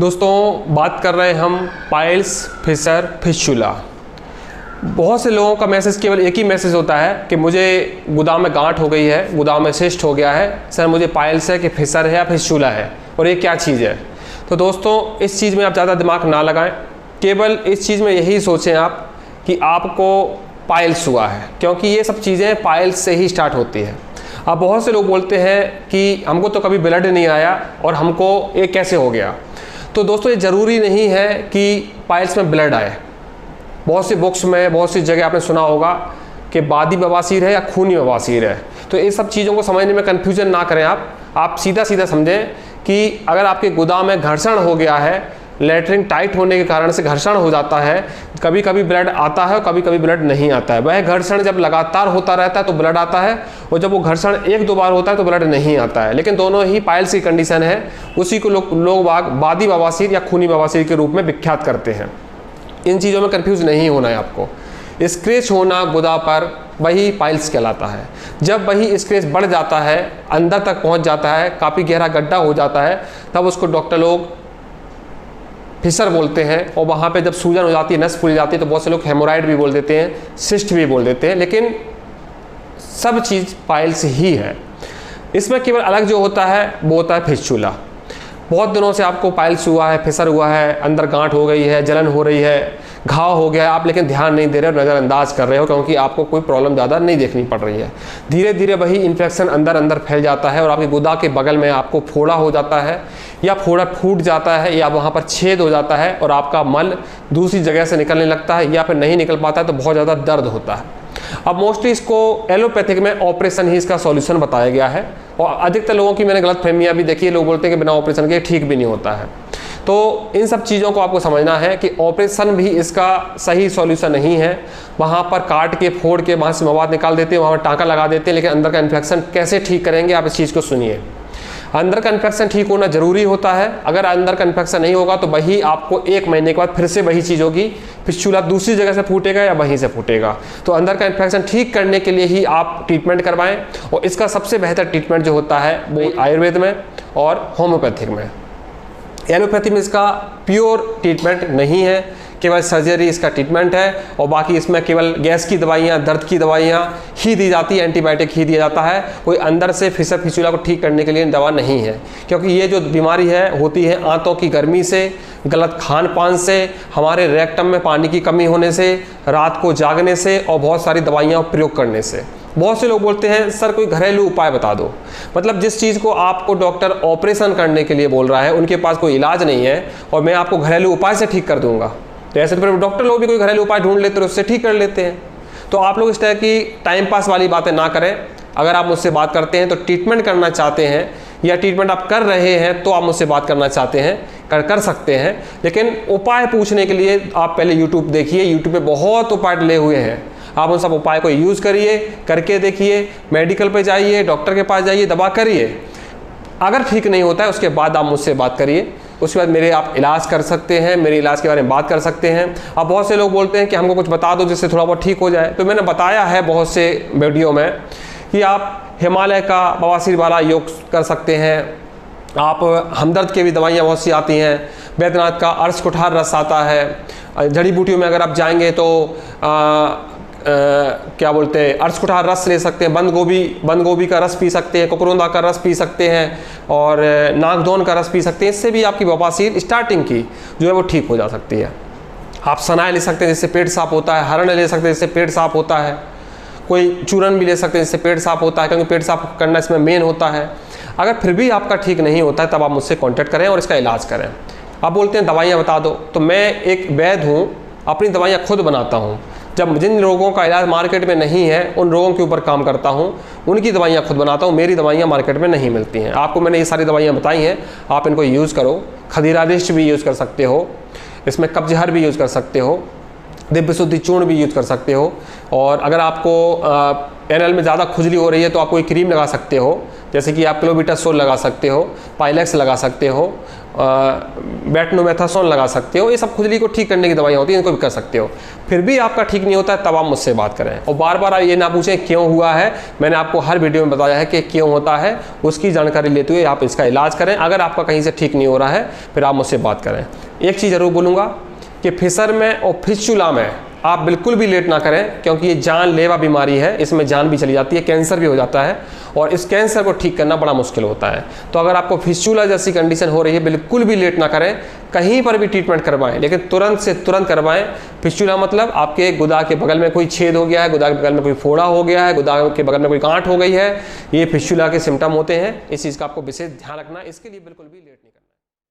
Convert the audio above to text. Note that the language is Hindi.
दोस्तों बात कर रहे हैं हम पाइल्स, फिशर, फिस्चुला। बहुत से लोगों का मैसेज केवल एक ही मैसेज होता है कि मुझे गुदाम में गांठ हो गई है, गुदाम में सिस्ट हो गया है, सर मुझे पाइल्स है कि फिशर है या फिस्चुला है और ये क्या चीज़ है। तो दोस्तों इस चीज़ में आप ज़्यादा दिमाग ना लगाएं, केवल इस चीज़ में यही सोचें आप कि आपको पाइल्स हुआ है, क्योंकि ये सब चीज़ें पाइल्स से ही स्टार्ट होती है। अब बहुत से लोग बोलते हैं कि हमको तो कभी ब्लड नहीं आया और हमको ये कैसे हो गया। तो दोस्तों ये ज़रूरी नहीं है कि पाइल्स में ब्लड आए। बहुत सी बुक्स में, बहुत सी जगह आपने सुना होगा कि बादी बवासीर है या खूनी बवासीर है। तो ये सब चीज़ों को समझने में कन्फ्यूजन ना करें आप सीधा सीधा समझें कि अगर आपके गुदाम में घर्षण हो गया है, लेटरिन टाइट होने के कारण से घर्षण हो जाता है, कभी कभी ब्लड आता है और कभी कभी ब्लड नहीं आता है। वह घर्षण जब लगातार होता रहता है तो ब्लड आता है, और जब वो घर्षण एक दो बार होता है तो ब्लड नहीं आता है। लेकिन दोनों ही पाइल्स की कंडीशन है। उसी को लोग बादी बवासीर या खूनी बवासीर के रूप में विख्यात करते हैं। इन चीज़ों में कन्फ्यूज नहीं होना है आपको। स्क्रैच होना गुदा पर वही पाइल्स कहलाता है। जब वही स्क्रैच बढ़ जाता है, अंदर तक पहुँच जाता है, काफ़ी गहरा गड्ढा हो जाता है, तब उसको डॉक्टर लोग फिशर बोलते हैं। और वहाँ पे जब सूजन हो जाती है, नस फूल जाती है, तो बहुत से लोग हेमोराइड भी बोल देते हैं, सिस्ट भी बोल देते हैं। लेकिन सब चीज़ पाइल्स ही है। इसमें केवल अलग जो होता है वो होता है फिस्चुला। बहुत दिनों से आपको पाइल्स हुआ है, फिशर हुआ है, अंदर गांठ हो गई है, जलन हो रही है, घाव हो गया है, आप लेकिन ध्यान नहीं दे रहे हो, नज़रअंदाज कर रहे हो, क्योंकि आपको कोई प्रॉब्लम ज़्यादा नहीं देखनी पड़ रही है। धीरे धीरे वही इन्फेक्शन अंदर अंदर फैल जाता है और आपके गुदा के बगल में आपको फोड़ा हो जाता है, या फोड़ा फूट जाता है, या वहाँ पर छेद हो जाता है और आपका मल दूसरी जगह से निकलने लगता है, या फिर नहीं निकल पाता है तो बहुत ज़्यादा दर्द होता है। अब मोस्टली इसको एलोपैथिक में ऑपरेशन ही इसका सॉल्यूशन बताया गया है, और अधिकतर लोगों की मैंने गलत फहमियाँ भी देखी है। लोग बोलते हैं कि बिना ऑपरेशन के ठीक भी नहीं होता है। तो इन सब चीज़ों को आपको समझना है कि ऑपरेशन भी इसका सही सॉल्यूशन नहीं है। वहाँ पर काट के फोड़ के वहाँ से मवाद निकाल देते हैं, वहाँ पर टाँका लगा देते हैं, लेकिन अंदर का इन्फेक्शन कैसे ठीक करेंगे, आप इस चीज़ को सुनिए। अंदर का इन्फेक्शन ठीक होना जरूरी होता है। अगर अंदर का इन्फेक्शन नहीं होगा तो वही आपको 1 महीने के बाद फिर से वही चीज़ होगी, फिस्चुला दूसरी जगह से फूटेगा या वहीं से फूटेगा। तो अंदर का इन्फेक्शन ठीक करने के लिए ही आप ट्रीटमेंट करवाएं, और इसका सबसे बेहतर ट्रीटमेंट जो होता है वो आयुर्वेद में और होम्योपैथिक में। एलोपैथी में इसका प्योर ट्रीटमेंट नहीं है, केवल सर्जरी इसका ट्रीटमेंट है, और बाकी इसमें केवल गैस की दवाइयाँ, दर्द की दवाइयाँ ही दी जाती है, एंटीबायोटिक ही दिया जाता है। कोई अंदर से फिशर फिस्चुला को ठीक करने के लिए दवा नहीं है, क्योंकि ये जो बीमारी है होती है आंतों की गर्मी से, गलत खान पान से, हमारे रेक्टम में पानी की कमी होने से, रात को जागने से, और बहुत सारी दवाइयाँ प्रयोग करने से। बहुत से लोग बोलते हैं सर कोई घरेलू उपाय बता दो। मतलब जिस चीज़ को आपको डॉक्टर ऑपरेशन करने के लिए बोल रहा है, उनके पास कोई इलाज नहीं है और मैं आपको घरेलू उपाय से ठीक कर दूंगा। तो ऐसे फिर डॉक्टर लोग भी कोई घरेलू उपाय ढूंढ लेते हैं, उससे ठीक कर लेते हैं। तो आप लोग इस तरह की टाइम पास वाली बातें ना करें। अगर आप मुझसे बात करते हैं तो ट्रीटमेंट करना चाहते हैं, या ट्रीटमेंट आप कर रहे हैं तो आप मुझसे बात करना चाहते हैं, कर सकते हैं। लेकिन उपाय पूछने के लिए आप पहले यूट्यूब देखिए। यूट्यूब पे बहुत उपाय डले हुए हैं, आप उन सब उपाय को यूज़ करिए, करके देखिए, मेडिकल पे जाइए, डॉक्टर के पास जाइए, दवा करिए। अगर ठीक नहीं होता है उसके बाद आप मुझसे बात करिए, उसके बाद मेरे आप इलाज कर सकते हैं, मेरे इलाज के बारे में बात कर सकते हैं। अब बहुत से लोग बोलते हैं कि हमको कुछ बता दो जिससे थोड़ा बहुत ठीक हो जाए। तो मैंने बताया है बहुत से वीडियो में कि आप हिमालय का बवासीर वाला योग कर सकते हैं, आप हमदर्द की भी दवाइयाँ बहुत सी आती हैं, बैद्यनाथ का अर्श कुठार रस आता है, जड़ी बूटियों में अगर आप जाएंगे तो क्या बोलते हैं, अर्श कुठार रस ले सकते हैं, बंद गोभी का रस पी सकते हैं, कुकरुंदा का रस पी सकते हैं, और नागदौन का रस पी सकते हैं। इससे भी आपकी बवासीर स्टार्टिंग की जो है वो ठीक हो जा सकती है। आप सनाए ले सकते हैं जिससे पेट साफ होता है, हरण ले सकते हैं जिससे पेट साफ होता है, कोई चूरन भी ले सकते हैं जिससे पेट साफ होता है, क्योंकि पेट साफ करना इसमें मेन होता है। अगर फिर भी आपका ठीक नहीं होता है तब आप मुझसे कॉन्टैक्ट करें और इसका इलाज करें। आप बोलते हैं दवाइयाँ बता दो, तो मैं एक वैद्य हूँ, अपनी दवाइयाँ खुद बनाता हूँ। जब जिन लोगों का इलाज मार्केट में नहीं है उन लोगों के ऊपर काम करता हूँ, उनकी दवाइयाँ खुद बनाता हूँ। मेरी दवाइयाँ मार्केट में नहीं मिलती हैं। आपको मैंने ये सारी दवाइयाँ बताई हैं, आप इनको यूज़ करो। खदीरादिष्ट भी यूज़ कर सकते हो, इसमें कब्जहर भी यूज़ कर सकते हो, दिव्य शुद्धि चूर्ण भी यूज़ कर सकते हो। और अगर आपको एनएल में ज़्यादा खुजली हो रही है तो आप कोई क्रीम लगा सकते हो, जैसे कि आप क्लोबिटासोल लगा सकते हो, पाइलेक्स लगा सकते हो, बेटनोमेथासोन लगा सकते हो। ये सब खुजली को ठीक करने की दवाइयाँ होती हैं, इनको भी कर सकते हो। फिर भी आपका ठीक नहीं होता है तब आप मुझसे बात करें, और बार बार आप ये ना पूछें क्यों हुआ है। मैंने आपको हर वीडियो में बताया है कि क्यों होता है, उसकी जानकारी लेते हुए आप इसका इलाज करें। अगर आपका कहीं से ठीक नहीं हो रहा है फिर आप मुझसे बात करें। एक चीज़ ज़रूर बोलूँगा कि फिशर में और फिस्चुला में आप बिल्कुल भी लेट ना करें, क्योंकि ये जानलेवा बीमारी है, इसमें जान भी चली जाती है, कैंसर भी हो जाता है, और इस कैंसर को ठीक करना बड़ा मुश्किल होता है। तो अगर आपको फिस्चुला जैसी कंडीशन हो रही है, बिल्कुल भी लेट ना करें, कहीं पर भी ट्रीटमेंट करवाएं, लेकिन तुरंत से तुरंत करवाएं। फिस्चुला मतलब आपके गुदा के बगल में कोई छेद हो गया है, गुदा के बगल में कोई फोड़ा हो गया है, गुदा के बगल में कोई गांठ हो गई है, ये फिस्चुला के सिम्टम होते हैं। इस चीज़ का आपको विशेष ध्यान रखना है, इसके लिए बिल्कुल भी लेट नहीं